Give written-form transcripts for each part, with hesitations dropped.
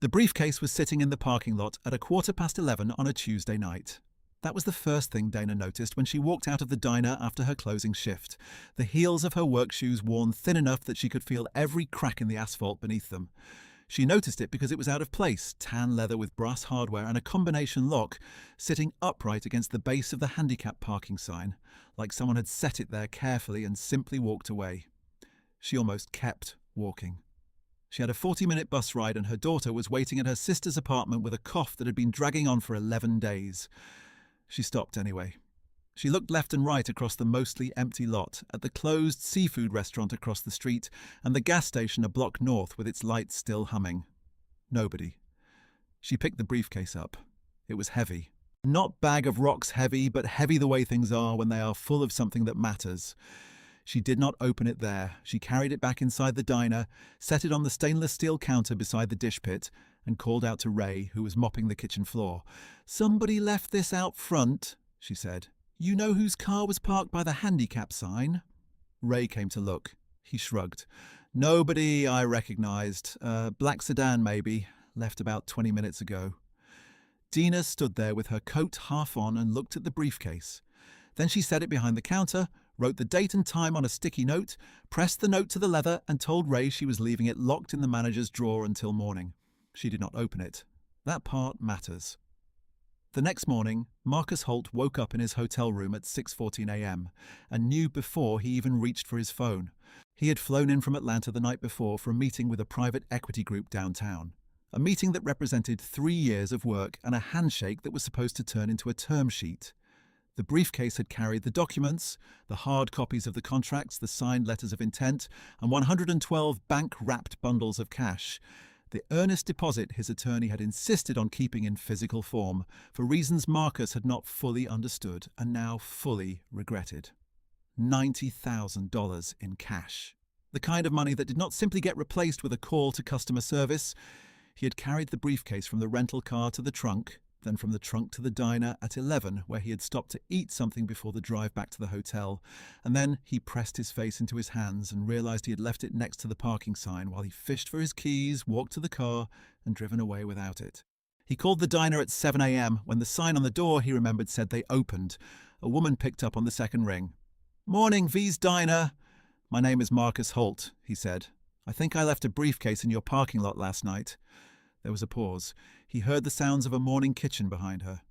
The briefcase was sitting in the parking lot at 11:15 on a Tuesday night. That was the first thing Dana noticed when she walked out of the diner after her closing shift, the heels of her work shoes worn thin enough that she could feel every crack in the asphalt beneath them. She noticed it because it was out of place, tan leather with brass hardware and a combination lock, sitting upright against the base of the handicap parking sign, like someone had set it there carefully and simply walked away. She almost kept walking. She had a 40-minute bus ride and her daughter was waiting at her sister's apartment with a cough that had been dragging on for 11 days. She stopped anyway. She looked left and right across the mostly empty lot, at the closed seafood restaurant across the street and the gas station a block north with its lights still humming. Nobody. She picked the briefcase up. It was heavy. Not bag of rocks heavy, but heavy the way things are when they are full of something that matters. She did not open it there. She carried it back inside the diner, set it on the stainless steel counter beside the dish pit, and called out to Ray, who was mopping the kitchen floor. "Somebody left this out front," she said. "You know whose car was parked by the handicap sign?" Ray came to look. He shrugged. "Nobody I recognized. Black sedan, maybe. Left about 20 minutes ago." Dina stood there with her coat half on and looked at the briefcase. Then she set it behind the counter, wrote the date and time on a sticky note, pressed the note to the leather and told Ray she was leaving it locked in the manager's drawer until morning. She did not open it. That part matters. The next morning, Marcus Holt woke up in his hotel room at 6:14 a.m. and knew before he even reached for his phone. He had flown in from Atlanta the night before for a meeting with a private equity group downtown. A meeting that represented 3 years of work and a handshake that was supposed to turn into a term sheet. The briefcase had carried the documents, the hard copies of the contracts, the signed letters of intent, and 112 bank-wrapped bundles of cash. The earnest deposit his attorney had insisted on keeping in physical form, for reasons Marcus had not fully understood and now fully regretted. $90,000 in cash. The kind of money that did not simply get replaced with a call to customer service. He had carried the briefcase from the rental car to the trunk, then from the trunk to the diner at 11, where he had stopped to eat something before the drive back to the hotel, and then he pressed his face into his hands and realized he had left it next to the parking sign while he fished for his keys, walked to the car, and driven away without it. He called the diner at 7 a.m. when the sign on the door, he remembered, said they opened. A woman picked up on the second ring. "Morning, V's Diner. My name is Marcus Holt," he said. "I think I left a briefcase in your parking lot last night." There was a pause. He heard the sounds of a morning kitchen behind her.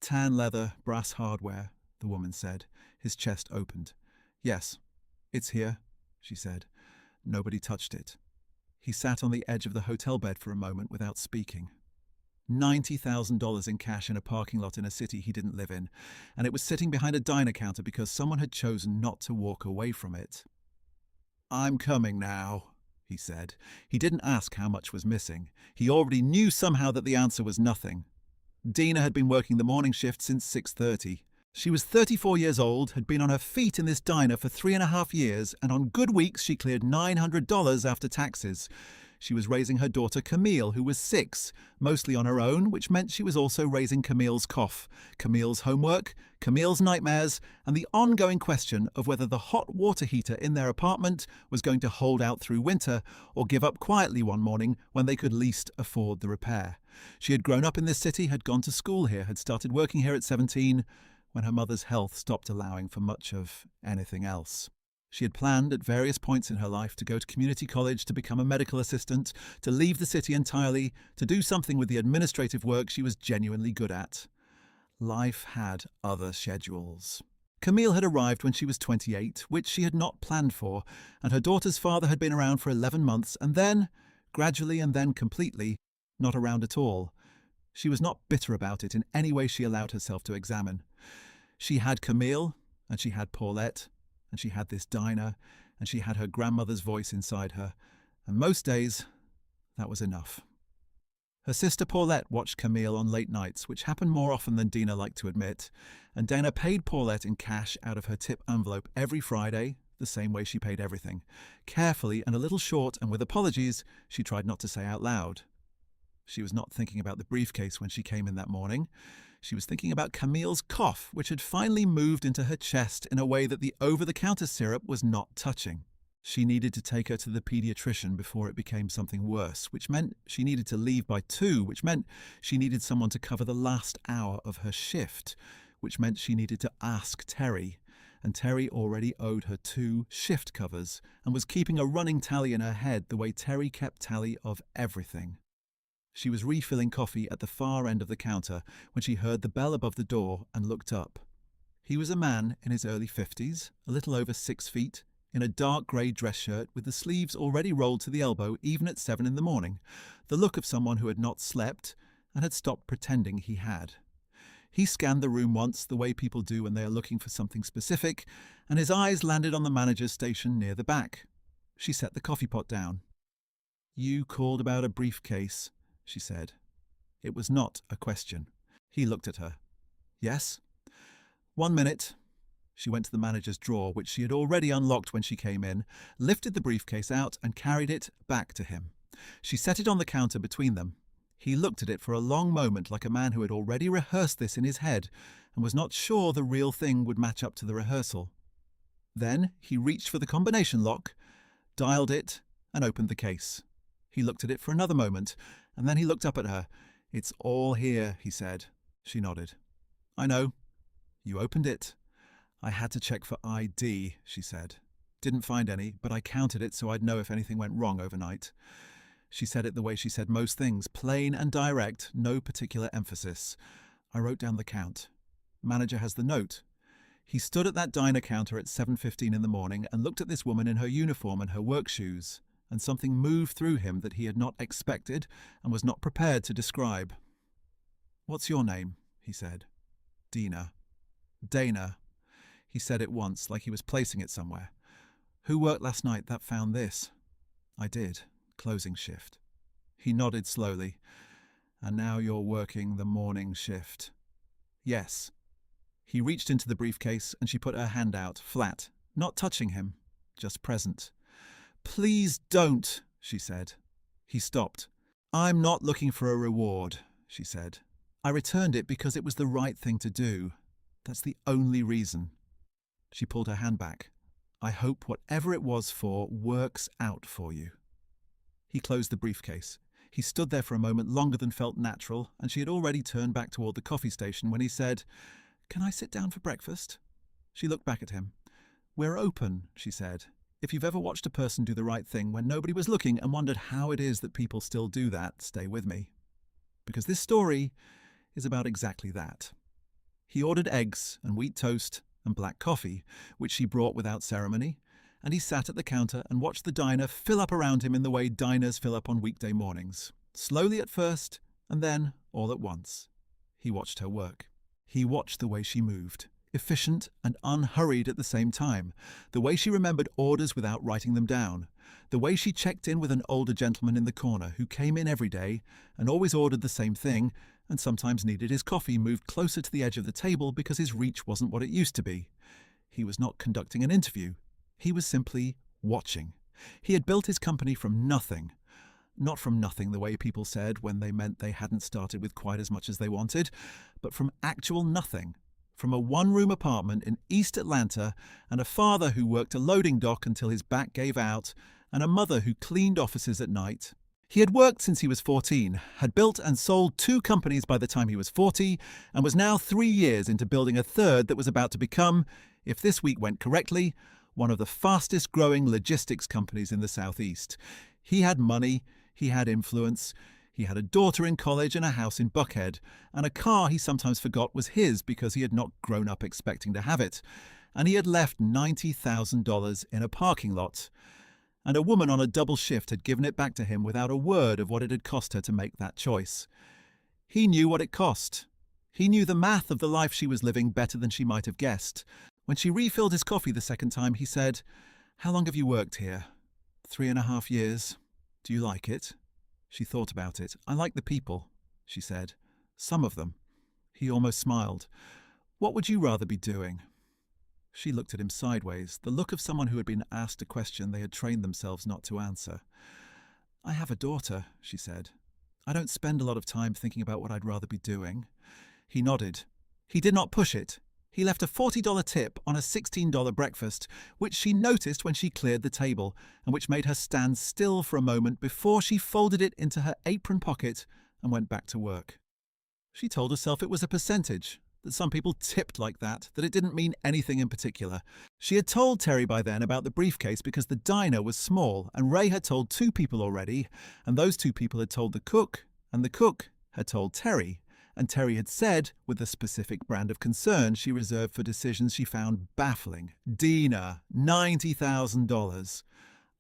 "Tan leather, brass hardware," the woman said. His chest opened. "Yes, it's here," she said. Nobody touched it. He sat on the edge of the hotel bed for a moment without speaking. $90,000 in cash in a parking lot in a city he didn't live in, and it was sitting behind a diner counter because someone had chosen not to walk away from it. "I'm coming now," he said. He didn't ask how much was missing. He already knew somehow that the answer was nothing. Dina had been working the morning shift since 6:30. She was 34 years old, had been on her feet in this diner for 3.5 years, and on good weeks she cleared $900 after taxes. She was raising her daughter Camille, who was 6, mostly on her own, which meant she was also raising Camille's cough, Camille's homework, Camille's nightmares, and the ongoing question of whether the hot water heater in their apartment was going to hold out through winter or give up quietly one morning when they could least afford the repair. She had grown up in this city, had gone to school here, had started working here at 17, when her mother's health stopped allowing for much of anything else. She had planned at various points in her life to go to community college, to become a medical assistant, to leave the city entirely, to do something with the administrative work she was genuinely good at. Life had other schedules. Camille had arrived when she was 28, which she had not planned for, and her daughter's father had been around for 11 months, and then, gradually and then completely, not around at all. She was not bitter about it in any way she allowed herself to examine. She had Camille, and she had Paulette, and she had this diner, and she had her grandmother's voice inside her, and most days, that was enough. Her sister Paulette watched Camille on late nights, which happened more often than Dina liked to admit, and Dana paid Paulette in cash out of her tip envelope every Friday, the same way she paid everything. Carefully and a little short, and with apologies, she tried not to say out loud. She was not thinking about the briefcase when she came in that morning. She was thinking about Camille's cough, which had finally moved into her chest in a way that the over-the-counter syrup was not touching. She needed to take her to the pediatrician before it became something worse, which meant she needed to leave by 2, which meant she needed someone to cover the last hour of her shift, which meant she needed to ask Terry, and Terry already owed her 2 shift covers and was keeping a running tally in her head the way Terry kept tally of everything. She was refilling coffee at the far end of the counter when she heard the bell above the door and looked up. He was a man in his early 50s, a little over 6 feet, in a dark grey dress shirt with the sleeves already rolled to the elbow even at 7 in the morning, the look of someone who had not slept and had stopped pretending he had. He scanned the room once, the way people do when they are looking for something specific, and his eyes landed on the manager's station near the back. She set the coffee pot down. "You called about a briefcase," she said. It was not a question. He looked at her. "Yes?" "1 minute." She went to the manager's drawer, which she had already unlocked when she came in, lifted the briefcase out and carried it back to him. She set it on the counter between them. He looked at it for a long moment like a man who had already rehearsed this in his head and was not sure the real thing would match up to the rehearsal. Then he reached for the combination lock, dialed it, and opened the case. He looked at it for another moment, and then he looked up at her. "It's all here," he said. She nodded. "I know. You opened it." "I had to check for ID," she said. "Didn't find any, but I counted it so I'd know if anything went wrong overnight." She said it the way she said most things, plain and direct, no particular emphasis. I wrote down the count. Manager has the note. He stood at that diner counter at 7:15 in the morning and looked at this woman in her uniform and her work shoes, and something moved through him that he had not expected and was not prepared to describe. "What's your name?" he said. "Dina." "Dana." He said it once, like he was placing it somewhere. "Who worked last night that found this?" "I did. Closing shift." He nodded slowly. "And now you're working the morning shift." "Yes." He reached into the briefcase and she put her hand out, flat, not touching him, just present. "Please don't," she said. He stopped. "I'm not looking for a reward," she said. "I returned it because it was the right thing to do. That's the only reason." She pulled her hand back. "I hope whatever it was for works out for you." He closed the briefcase. He stood there for a moment longer than felt natural, and she had already turned back toward the coffee station when he said, "Can I sit down for breakfast?" She looked back at him. "We're open," she said. "If you've ever watched a person do the right thing when nobody was looking and wondered how it is that people still do that, stay with me. Because this story is about exactly that." He ordered eggs and wheat toast and black coffee, which she brought without ceremony, and he sat at the counter and watched the diner fill up around him in the way diners fill up on weekday mornings, slowly at first, and then all at once. He watched her work. He watched the way she moved, efficient and unhurried at the same time, the way she remembered orders without writing them down, the way she checked in with an older gentleman in the corner who came in every day and always ordered the same thing and sometimes needed his coffee moved closer to the edge of the table because his reach wasn't what it used to be. He was not conducting an interview. He was simply watching. He had built his company from nothing. Not from nothing the way people said when they meant they hadn't started with quite as much as they wanted, but from actual nothing. From a one-room apartment in East Atlanta, and a father who worked a loading dock until his back gave out, and a mother who cleaned offices at night. He had worked since he was 14, had built and sold 2 companies by the time he was 40, and was now 3 years into building a third that was about to become, if this week went correctly, one of the fastest growing logistics companies in the Southeast. He had money, he had influence, he had a daughter in college and a house in Buckhead, and a car he sometimes forgot was his because he had not grown up expecting to have it, and he had left $90,000 in a parking lot. And a woman on a double shift had given it back to him without a word of what it had cost her to make that choice. He knew what it cost. He knew the math of the life she was living better than she might have guessed. When she refilled his coffee the second time, he said, "How long have you worked here?" 3.5 years. "Do you like it?" She thought about it. "I like the people," she said. "Some of them." He almost smiled. "What would you rather be doing?" She looked at him sideways, the look of someone who had been asked a question they had trained themselves not to answer. "I have a daughter," she said. "I don't spend a lot of time thinking about what I'd rather be doing." He nodded. He did not push it. He left a $40 tip on a $16 breakfast, which she noticed when she cleared the table, and which made her stand still for a moment before she folded it into her apron pocket and went back to work. She told herself it was a percentage, that some people tipped like that it didn't mean anything in particular. She had told Terry by then about the briefcase because the diner was small, and Ray had told 2 people already, and those 2 people had told the cook, and the cook had told Terry. And Terry had said, with the specific brand of concern she reserved for decisions she found baffling, "Dina, $90,000.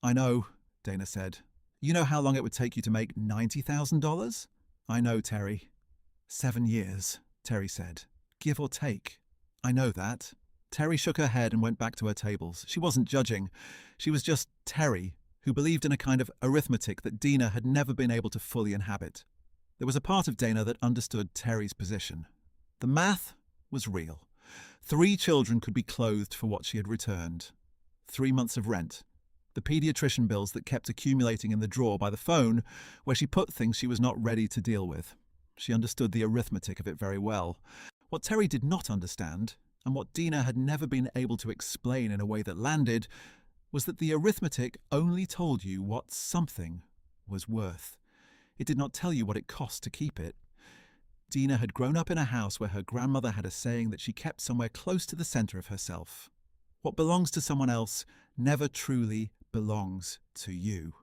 "I know," Dana said. "You know how long it would take you to make $90,000? "I know, Terry." 7 years, Terry said. "Give or take." "I know that." Terry shook her head and went back to her tables. She wasn't judging. She was just Terry, who believed in a kind of arithmetic that Dina had never been able to fully inhabit. There was a part of Dana that understood Terry's position. The math was real. 3 children could be clothed for what she had returned. 3 months of rent. The paediatrician bills that kept accumulating in the drawer by the phone, where she put things she was not ready to deal with. She understood the arithmetic of it very well. What Terry did not understand, and what Dina had never been able to explain in a way that landed, was that the arithmetic only told you what something was worth. It did not tell you what it cost to keep it. Dina had grown up in a house where her grandmother had a saying that she kept somewhere close to the centre of herself. What belongs to someone else never truly belongs to you.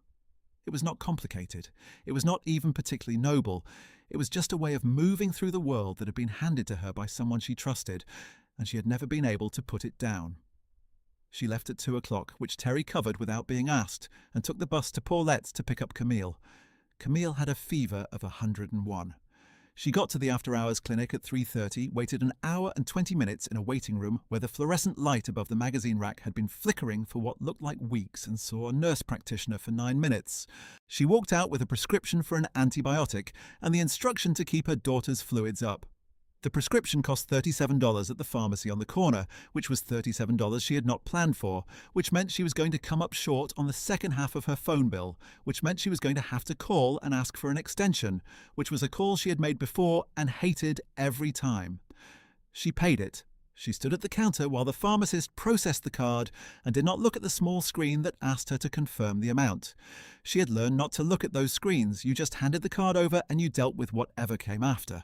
It was not complicated. It was not even particularly noble. It was just a way of moving through the world that had been handed to her by someone she trusted, and she had never been able to put it down. She left at 2 o'clock, which Terry covered without being asked, and took the bus to Paulette's to pick up Camille. Camille had a fever of 101. She got to the after-hours clinic at 3:30, waited an hour and 20 minutes in a waiting room where the fluorescent light above the magazine rack had been flickering for what looked like weeks, and saw a nurse practitioner for 9 minutes. She walked out with a prescription for an antibiotic and the instruction to keep her daughter's fluids up. The prescription cost $37 at the pharmacy on the corner, which was $37 she had not planned for, which meant she was going to come up short on the second half of her phone bill, which meant she was going to have to call and ask for an extension, which was a call she had made before and hated every time. She paid it. She stood at the counter while the pharmacist processed the card and did not look at the small screen that asked her to confirm the amount. She had learned not to look at those screens. You just handed the card over and you dealt with whatever came after.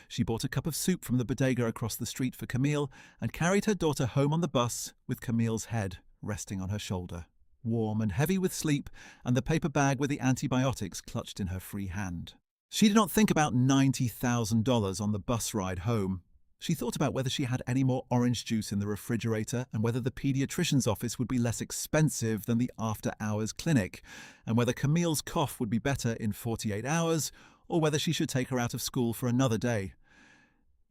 She bought a cup of soup from the bodega across the street for Camille and carried her daughter home on the bus with Camille's head resting on her shoulder, warm and heavy with sleep, and the paper bag with the antibiotics clutched in her free hand. She did not think about $90,000 on the bus ride home. She thought about whether she had any more orange juice in the refrigerator, and whether the paediatrician's office would be less expensive than the after-hours clinic, and whether Camille's cough would be better in 48 hours, or whether she should take her out of school for another day.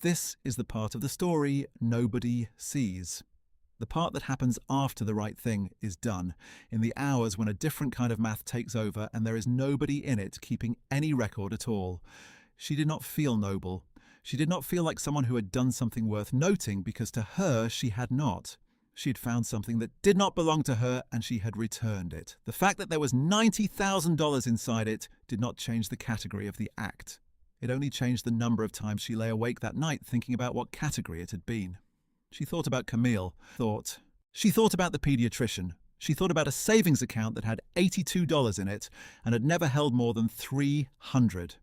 This is the part of the story nobody sees. The part that happens after the right thing is done, in the hours when a different kind of math takes over and there is nobody in it keeping any record at all. She did not feel noble. She did not feel like someone who had done something worth noting, because to her she had not. She had found something that did not belong to her and she had returned it. The fact that there was $90,000 inside it did not change the category of the act. It only changed the number of times she lay awake that night thinking about what category it had been. She thought about Camille. She thought about the paediatrician. She thought about a savings account that had $82 in it and had never held more than $300.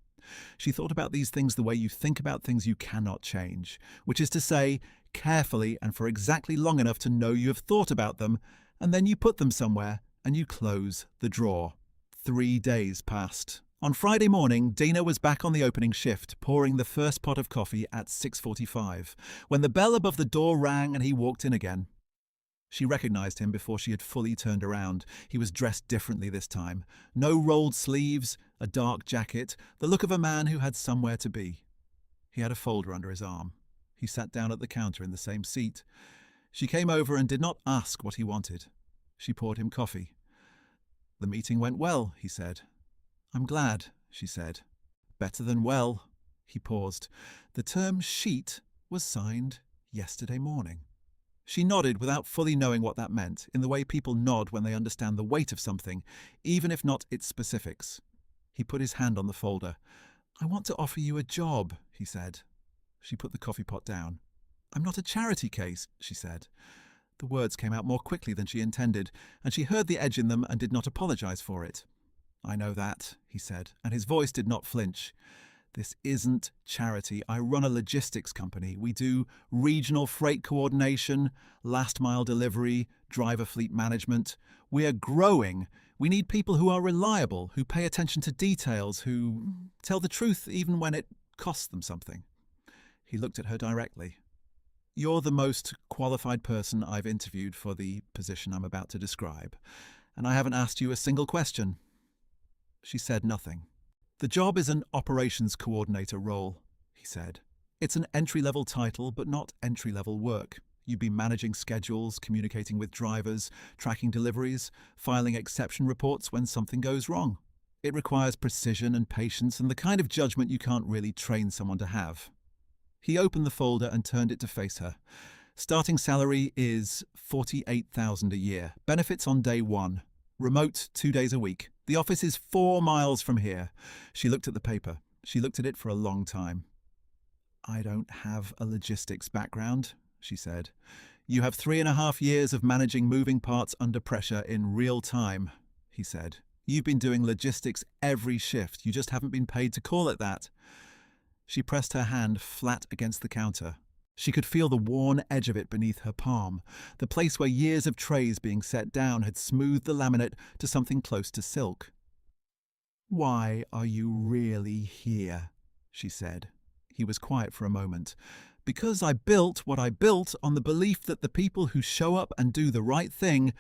She thought about these things the way you think about things you cannot change, which is to say, carefully and for exactly long enough to know you have thought about them, and then you put them somewhere and you close the drawer. 3 days passed. On Friday morning, Dina was back on the opening shift, pouring the first pot of coffee at 6:45, when the bell above the door rang and he walked in again. She recognized him before she had fully turned around. He was dressed differently this time. No rolled sleeves, a dark jacket, the look of a man who had somewhere to be. He had a folder under his arm. He sat down at the counter in the same seat. She came over and did not ask what he wanted. She poured him coffee. "The meeting went well," he said. "I'm glad," she said. "Better than well." He paused. "The term sheet was signed yesterday morning." She nodded without fully knowing what that meant, in the way people nod when they understand the weight of something, even if not its specifics. He put his hand on the folder. "I want to offer you a job," he said. She put the coffee pot down. I'm not a charity case, she said. The words came out more quickly than she intended, and she heard the edge in them and did not apologize for it. I know that, he said, and his voice did not flinch. This isn't charity. I run a logistics company. We do regional freight coordination, last-mile delivery, driver fleet management. We're growing. We need people who are reliable, who pay attention to details, who tell the truth even when it costs them something. He looked at her directly. You're the most qualified person I've interviewed for the position I'm about to describe, and I haven't asked you a single question. She said nothing. The job is an operations coordinator role, he said. It's an entry-level title, but not entry-level work. You'd be managing schedules, communicating with drivers, tracking deliveries, filing exception reports when something goes wrong. It requires precision and patience and the kind of judgment you can't really train someone to have. He opened the folder and turned it to face her. Starting salary is $48,000 a year. Benefits on day 1. Remote 2 days a week. The office is 4 miles from here. She looked at the paper. She looked at it for a long time. I don't have a logistics background, she said. You have 3.5 years of managing moving parts under pressure in real time, he said. You've been doing logistics every shift. You just haven't been paid to call it that. She pressed her hand flat against the counter. She could feel the worn edge of it beneath her palm. The place where years of trays being set down had smoothed the laminate to something close to silk. Why are you really here? She said. He was quiet for a moment. Because I built what I built on the belief that the people who show up and do the right thing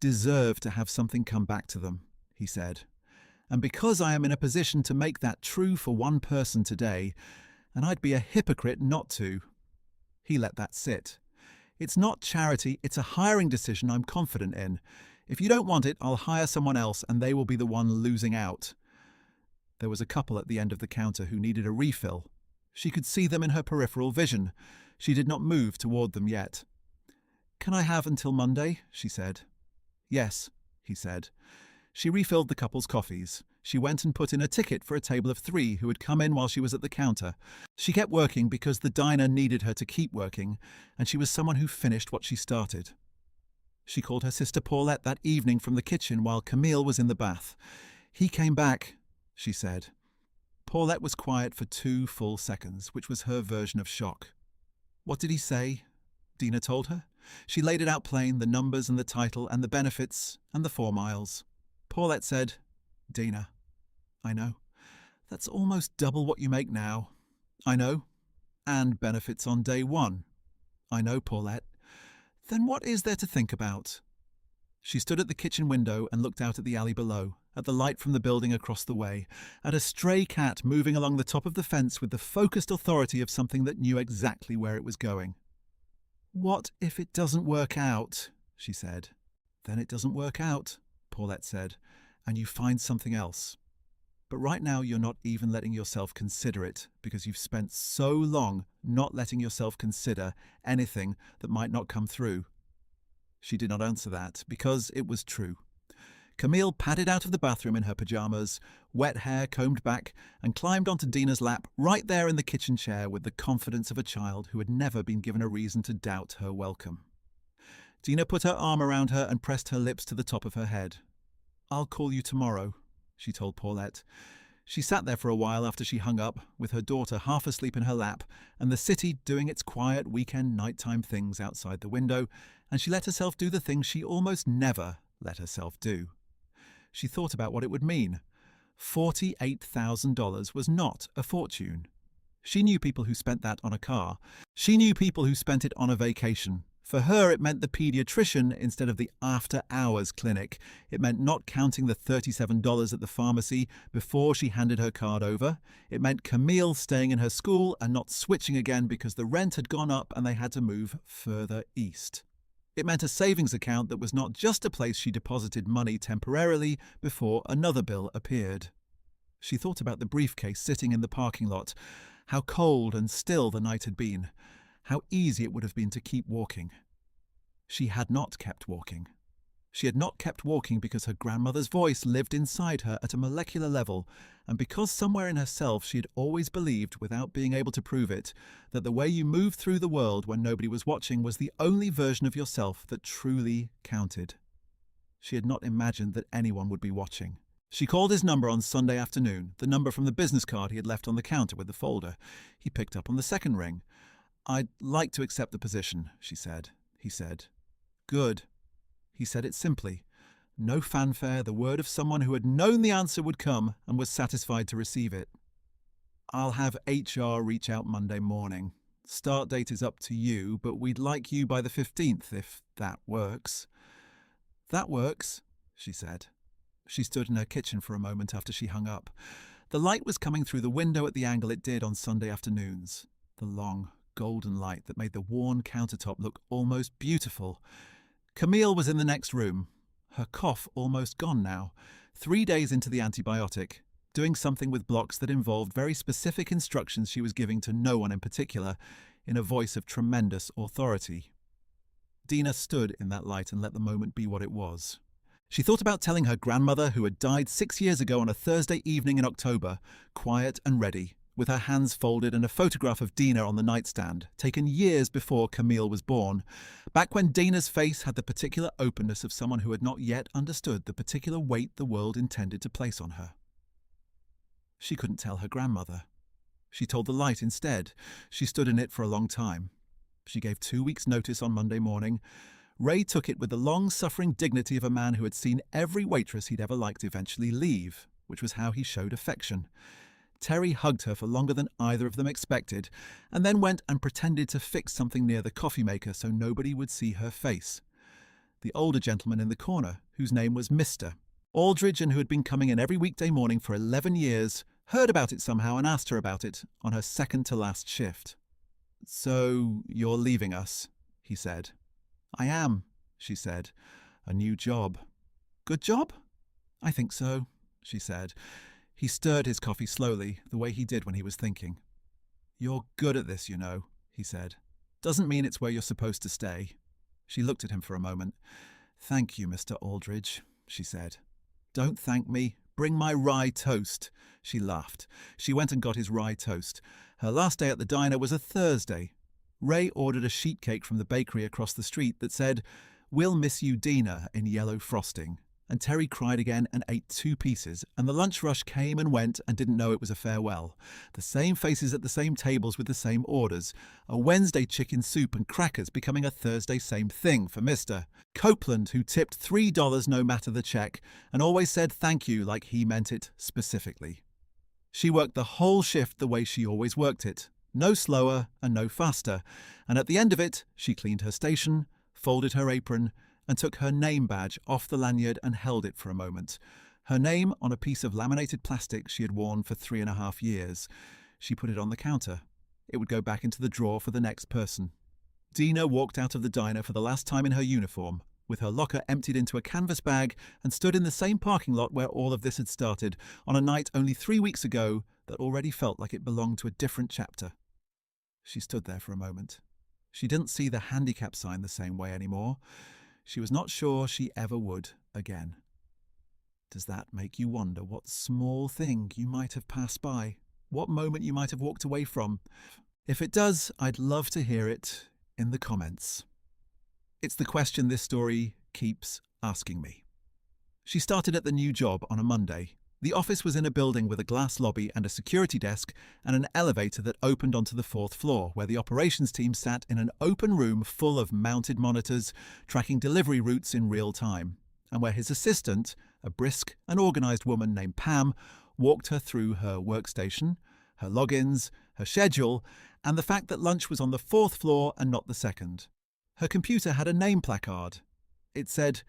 deserve to have something come back to them, he said. And because I am in a position to make that true for one person today, and I'd be a hypocrite not to. He let that sit. It's not charity, it's a hiring decision I'm confident in. If you don't want it, I'll hire someone else and they will be the one losing out. There was a couple at the end of the counter who needed a refill. She could see them in her peripheral vision. She did not move toward them yet. Can I have until Monday? She said. Yes, he said. She refilled the couple's coffees. She went and put in a ticket for a table of 3 who had come in while she was at the counter. She kept working because the diner needed her to keep working, and she was someone who finished what she started. She called her sister Paulette that evening from the kitchen while Camille was in the bath. He came back, she said. Paulette was quiet for 2 full seconds, which was her version of shock. What did he say? Dina told her. She laid it out plain, the numbers and the title and the benefits and the 4 miles. Paulette said, Dina, I know. That's almost double what you make now. I know. And benefits on day 1. I know, Paulette. Then what is there to think about? She stood at the kitchen window and looked out at the alley below, at the light from the building across the way, at a stray cat moving along the top of the fence with the focused authority of something that knew exactly where it was going. What if it doesn't work out? She said. Then it doesn't work out, Paulette said, and you find something else. But right now you're not even letting yourself consider it because you've spent so long not letting yourself consider anything that might not come through. She did not answer that because it was true. Camille padded out of the bathroom in her pajamas, wet hair combed back, and climbed onto Dina's lap right there in the kitchen chair with the confidence of a child who had never been given a reason to doubt her welcome. Dina put her arm around her and pressed her lips to the top of her head. I'll call you tomorrow, she told Paulette. She sat there for a while after she hung up, with her daughter half asleep in her lap, and the city doing its quiet weekend nighttime things outside the window, and she let herself do the things she almost never let herself do. She thought about what it would mean. $48,000 was not a fortune. She knew people who spent that on a car. She knew people who spent it on a vacation. For her, it meant the paediatrician instead of the after-hours clinic. It meant not counting the $37 at the pharmacy before she handed her card over. It meant Camille staying in her school and not switching again because the rent had gone up and they had to move further east. It meant a savings account that was not just a place she deposited money temporarily before another bill appeared. She thought about the briefcase sitting in the parking lot, how cold and still the night had been, how easy it would have been to keep walking. She had not kept walking. She had not kept walking because her grandmother's voice lived inside her at a molecular level, and because somewhere in herself she had always believed, without being able to prove it, that the way you moved through the world when nobody was watching was the only version of yourself that truly counted. She had not imagined that anyone would be watching. She called his number on Sunday afternoon, the number from the business card he had left on the counter with the folder. He picked up on the second ring. "I'd like to accept the position," she said. He said, "Good." He said it simply. No fanfare, the word of someone who had known the answer would come and was satisfied to receive it. "I'll have HR reach out Monday morning. Start date is up to you, but we'd like you by the 15th, if that works." "That works," she said. She stood in her kitchen for a moment after she hung up. The light was coming through the window at the angle it did on Sunday afternoons, the long, golden light that made the worn countertop look almost beautiful. Camille was in the next room, her cough almost gone now, 3 days into the antibiotic, doing something with blocks that involved very specific instructions she was giving to no one in particular, in a voice of tremendous authority. Dina stood in that light and let the moment be what it was. She thought about telling her grandmother, who had died 6 years ago on a Thursday evening in October, quiet and ready, with her hands folded and a photograph of Dina on the nightstand, taken years before Camille was born, back when Dina's face had the particular openness of someone who had not yet understood the particular weight the world intended to place on her. She couldn't tell her grandmother. She told the light instead. She stood in it for a long time. She gave 2 weeks' notice on Monday morning. Ray took it with the long-suffering dignity of a man who had seen every waitress he'd ever liked eventually leave, which was how he showed affection. Terry hugged her for longer than either of them expected, and then went and pretended to fix something near the coffee maker so nobody would see her face. The older gentleman in the corner, whose name was Mr. Aldridge and who had been coming in every weekday morning for 11 years, heard about it somehow and asked her about it on her second-to-last shift. "So, you're leaving us," he said. "I am," she said. "A new job." "Good job?" "I think so," she said. He stirred his coffee slowly, the way he did when he was thinking. "You're good at this, you know," he said. "Doesn't mean it's where you're supposed to stay." She looked at him for a moment. "Thank you, Mr. Aldridge," she said. "Don't thank me. Bring my rye toast." She laughed. She went and got his rye toast. Her last day at the diner was a Thursday. Ray ordered a sheet cake from the bakery across the street that said, "We'll miss you, Dina," in yellow frosting. And Terry cried again and ate 2 pieces, and the lunch rush came and went and didn't know it was a farewell. The same faces at the same tables with the same orders. A Wednesday chicken soup and crackers becoming a Thursday same thing for Mr. Copeland, who tipped $3 no matter the check, and always said thank you like he meant it specifically. She worked the whole shift the way she always worked it, no slower and no faster, and at the end of it she cleaned her station, folded her apron, and took her name badge off the lanyard and held it for a moment. Her name on a piece of laminated plastic she had worn for 3.5 years. She put it on the counter. It would go back into the drawer for the next person. Dina walked out of the diner for the last time in her uniform, with her locker emptied into a canvas bag, and stood in the same parking lot where all of this had started, on a night only 3 weeks ago that already felt like it belonged to a different chapter. She stood there for a moment. She didn't see the handicap sign the same way anymore. She was not sure she ever would again. Does that make you wonder what small thing you might have passed by? What moment you might have walked away from? If it does, I'd love to hear it in the comments. It's the question this story keeps asking me. She started at the new job on a Monday. The office was in a building with a glass lobby and a security desk and an elevator that opened onto the 4th floor, where the operations team sat in an open room full of mounted monitors, tracking delivery routes in real time, and where his assistant, a brisk and organised woman named Pam, walked her through her workstation, her logins, her schedule, and the fact that lunch was on the 4th floor and not the 2nd. Her computer had a name placard. It said,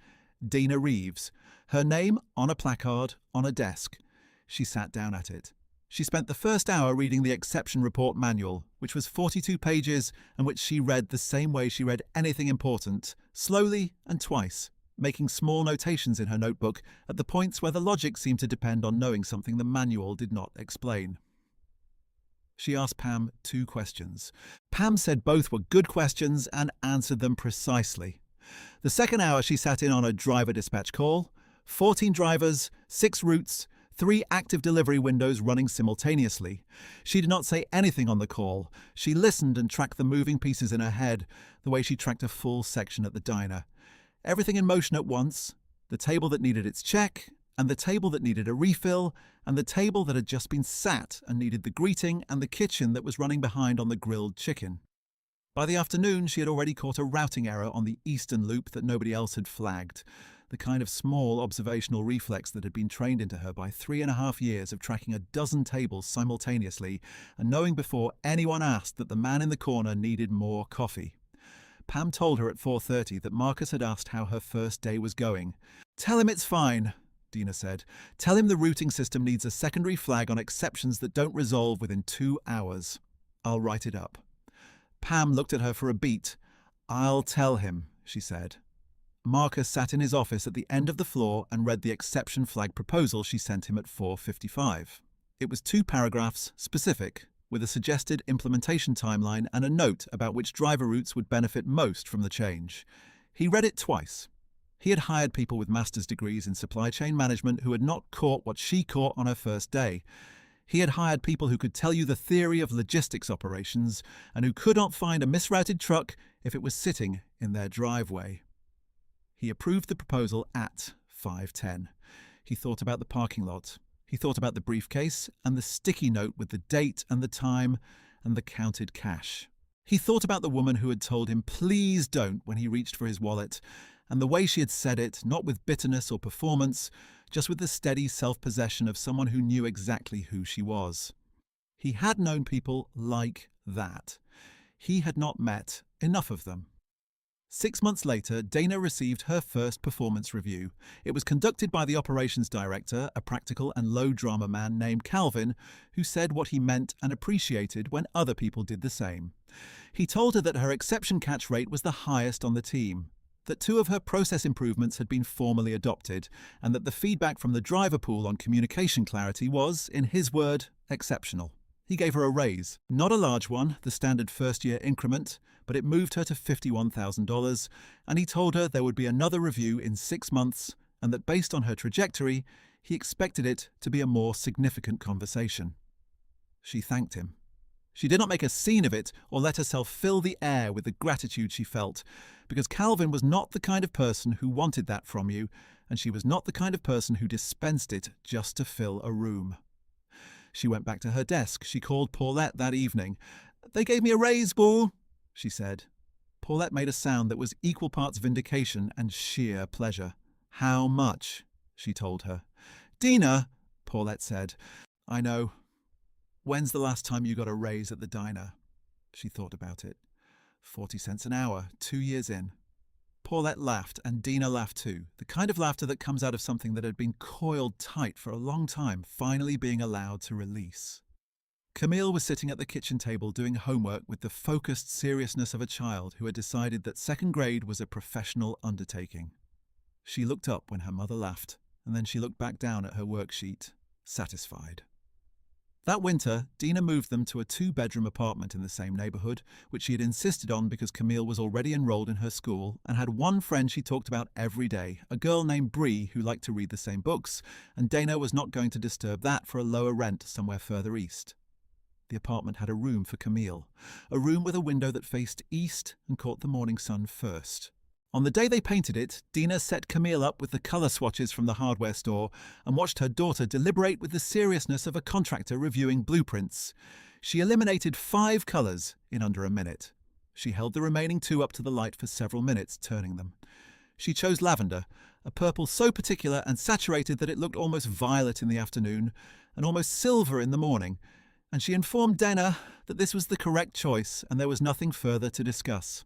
Dina Reeves, her name on a placard on a desk. She sat down at it. She spent the first hour reading the exception report manual, which was 42 pages and which she read the same way she read anything important, slowly and twice, making small notations in her notebook at the points where the logic seemed to depend on knowing something the manual did not explain. She asked Pam 2 questions. Pam said both were good questions and answered them precisely. The second hour she sat in on a driver dispatch call, 14 drivers, 6 routes, 3 active delivery windows running simultaneously. She did not say anything on the call. She listened and tracked the moving pieces in her head, the way she tracked a full section at the diner. Everything in motion at once, the table that needed its check, and the table that needed a refill, and the table that had just been sat and needed the greeting, and the kitchen that was running behind on the grilled chicken. By the afternoon, she had already caught a routing error on the eastern loop that nobody else had flagged, the kind of small observational reflex that had been trained into her by 3.5 years of tracking a dozen tables simultaneously and knowing before anyone asked that the man in the corner needed more coffee. Pam told her at 4:30 that Marcus had asked how her first day was going. "Tell him it's fine," Dina said. "Tell him the routing system needs a secondary flag on exceptions that don't resolve within 2 hours. I'll write it up." Pam looked at her for a beat. "I'll tell him," she said. Marcus sat in his office at the end of the floor and read the exception flag proposal she sent him at 4:55. It was 2 paragraphs, specific, with a suggested implementation timeline and a note about which driver routes would benefit most from the change. He read it twice. He had hired people with master's degrees in supply chain management who had not caught what she caught on her first day. He had hired people who could tell you the theory of logistics operations and who could not find a misrouted truck if it was sitting in their driveway. He approved the proposal at 5:10. He thought about the parking lot. He thought about the briefcase and the sticky note with the date and the time and the counted cash. He thought about the woman who had told him, "Please don't," when he reached for his wallet, and the way she had said it, not with bitterness or performance, just with the steady self-possession of someone who knew exactly who she was. He had known people like that. He had not met enough of them. 6 months later, Dana received her first performance review. It was conducted by the operations director, a practical and low-drama man named Calvin, who said what he meant and appreciated when other people did the same. He told her that her exception catch rate was the highest on the team, that 2 of her process improvements had been formally adopted, and that the feedback from the driver pool on communication clarity was, in his word, exceptional. He gave her a raise. Not a large one, the standard first-year increment, but it moved her to $51,000, and he told her there would be another review in 6 months, and that based on her trajectory, he expected it to be a more significant conversation. She thanked him. She did not make a scene of it or let herself fill the air with the gratitude she felt, because Calvin was not the kind of person who wanted that from you, and she was not the kind of person who dispensed it just to fill a room. She went back to her desk. She called Paulette that evening. "They gave me a raise, Boo," she said. Paulette made a sound that was equal parts vindication and sheer pleasure. "How much?" she told her. "Dina," Paulette said. "I know. When's the last time you got a raise at the diner?" She thought about it. 40 cents an hour, 2 years in. Paulette laughed, and Dina laughed too, the kind of laughter that comes out of something that had been coiled tight for a long time, finally being allowed to release. Camille was sitting at the kitchen table doing homework with the focused seriousness of a child who had decided that 2nd grade was a professional undertaking. She looked up when her mother laughed, and then she looked back down at her worksheet, satisfied. That winter, Dina moved them to a 2-bedroom apartment in the same neighborhood, which she had insisted on because Camille was already enrolled in her school and had one friend she talked about every day, a girl named Bree who liked to read the same books, and Dana was not going to disturb that for a lower rent somewhere further east. The apartment had a room for Camille, a room with a window that faced east and caught the morning sun first. On the day they painted it, Dina set Camille up with the colour swatches from the hardware store and watched her daughter deliberate with the seriousness of a contractor reviewing blueprints. She eliminated 5 colours in under a minute. She held the remaining 2 up to the light for several minutes, turning them. She chose lavender, a purple so particular and saturated that it looked almost violet in the afternoon and almost silver in the morning, and she informed Dana that this was the correct choice and there was nothing further to discuss.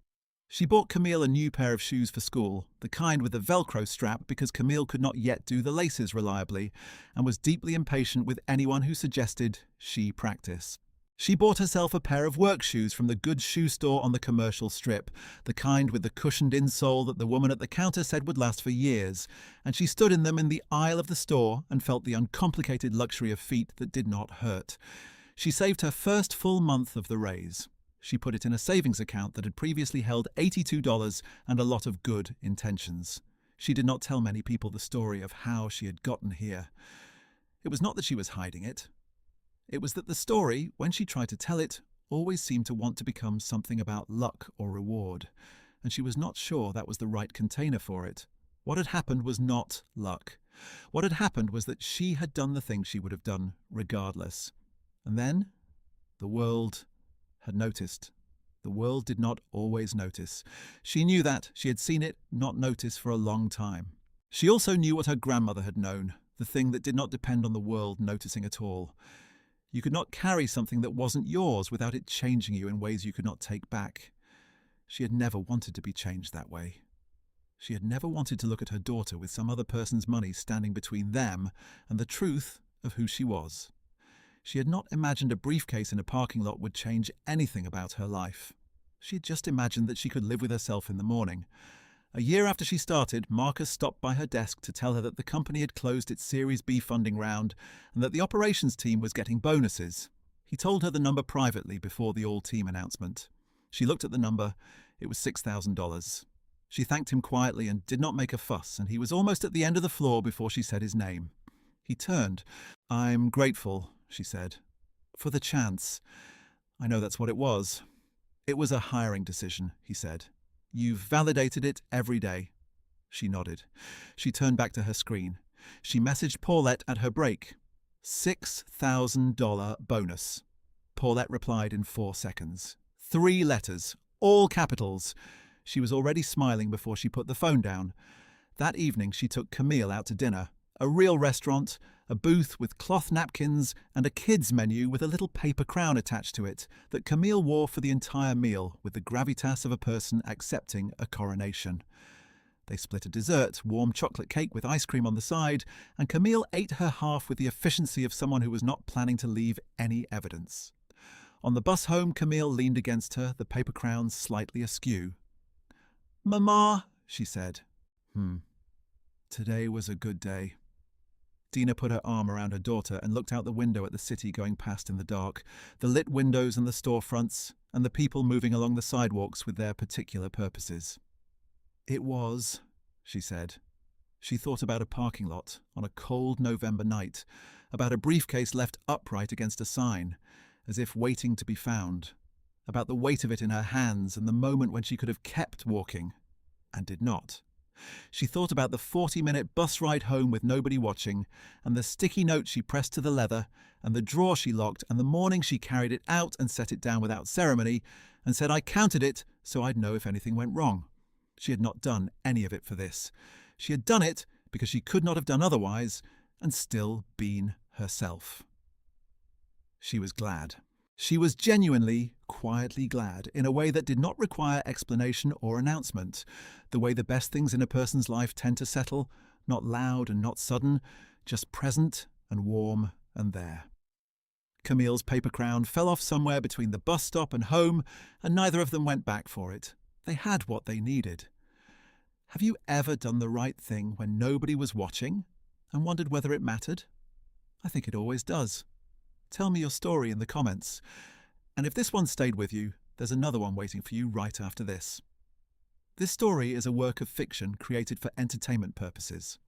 She bought Camille a new pair of shoes for school, the kind with the Velcro strap, because Camille could not yet do the laces reliably and was deeply impatient with anyone who suggested she practice. She bought herself a pair of work shoes from the goods shoe store on the commercial strip, the kind with the cushioned insole that the woman at the counter said would last for years, and she stood in them in the aisle of the store and felt the uncomplicated luxury of feet that did not hurt. She saved her first full month of the raise. She put it in a savings account that had previously held $82 and a lot of good intentions. She did not tell many people the story of how she had gotten here. It was not that she was hiding it. It was that the story, when she tried to tell it, always seemed to want to become something about luck or reward, and she was not sure that was the right container for it. What had happened was not luck. What had happened was that she had done the thing she would have done regardless. And then the world had noticed. The world did not always notice. She knew that. She had seen it not notice for a long time. She also knew what her grandmother had known, the thing that did not depend on the world noticing at all. You could not carry something that wasn't yours without it changing you in ways you could not take back. She had never wanted to be changed that way. She had never wanted to look at her daughter with some other person's money standing between them and the truth of who she was. She had not imagined a briefcase in a parking lot would change anything about her life. She had just imagined that she could live with herself in the morning. A year after she started, Marcus stopped by her desk to tell her that the company had closed its Series B funding round and that the operations team was getting bonuses. He told her the number privately before the all-team announcement. She looked at the number. It was $6,000. She thanked him quietly and did not make a fuss, and he was almost at the end of the floor before she said his name. He turned. "I'm grateful," she said, "for the chance. I know that's what it was." "It was a hiring decision," he said. "You've validated it every day." She nodded. She turned back to her screen. She messaged Paulette at her break. $6,000 bonus. Paulette replied in 4 seconds. 3 letters, all capitals. She was already smiling before she put the phone down. That evening she took Camille out to dinner. A real restaurant, a booth with cloth napkins and a kids' menu with a little paper crown attached to it that Camille wore for the entire meal with the gravitas of a person accepting a coronation. They split a dessert, warm chocolate cake with ice cream on the side, and Camille ate her half with the efficiency of someone who was not planning to leave any evidence. On the bus home, Camille leaned against her, the paper crown slightly askew. "Mama," she said. Today was a good day. Dina put her arm around her daughter and looked out the window at the city going past in the dark, the lit windows and the storefronts, and the people moving along the sidewalks with their particular purposes. "It was," she said. She thought about a parking lot on a cold November night, about a briefcase left upright against a sign, as if waiting to be found, about the weight of it in her hands and the moment when she could have kept walking, and did not. She thought about the 40-minute bus ride home with nobody watching, and the sticky note she pressed to the leather, and the drawer she locked, and the morning she carried it out and set it down without ceremony, and said, "I counted it so I'd know if anything went wrong." She had not done any of it for this. She had done it because she could not have done otherwise, and still been herself. She was glad. She was genuinely, quietly glad, in a way that did not require explanation or announcement, the way the best things in a person's life tend to settle, not loud and not sudden, just present and warm and there. Camille's paper crown fell off somewhere between the bus stop and home, and neither of them went back for it. They had what they needed. Have you ever done the right thing when nobody was watching and wondered whether it mattered? I think it always does. Tell me your story in the comments. And if this one stayed with you, there's another one waiting for you right after this. This story is a work of fiction created for entertainment purposes.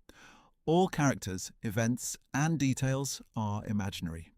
All characters, events, and details are imaginary.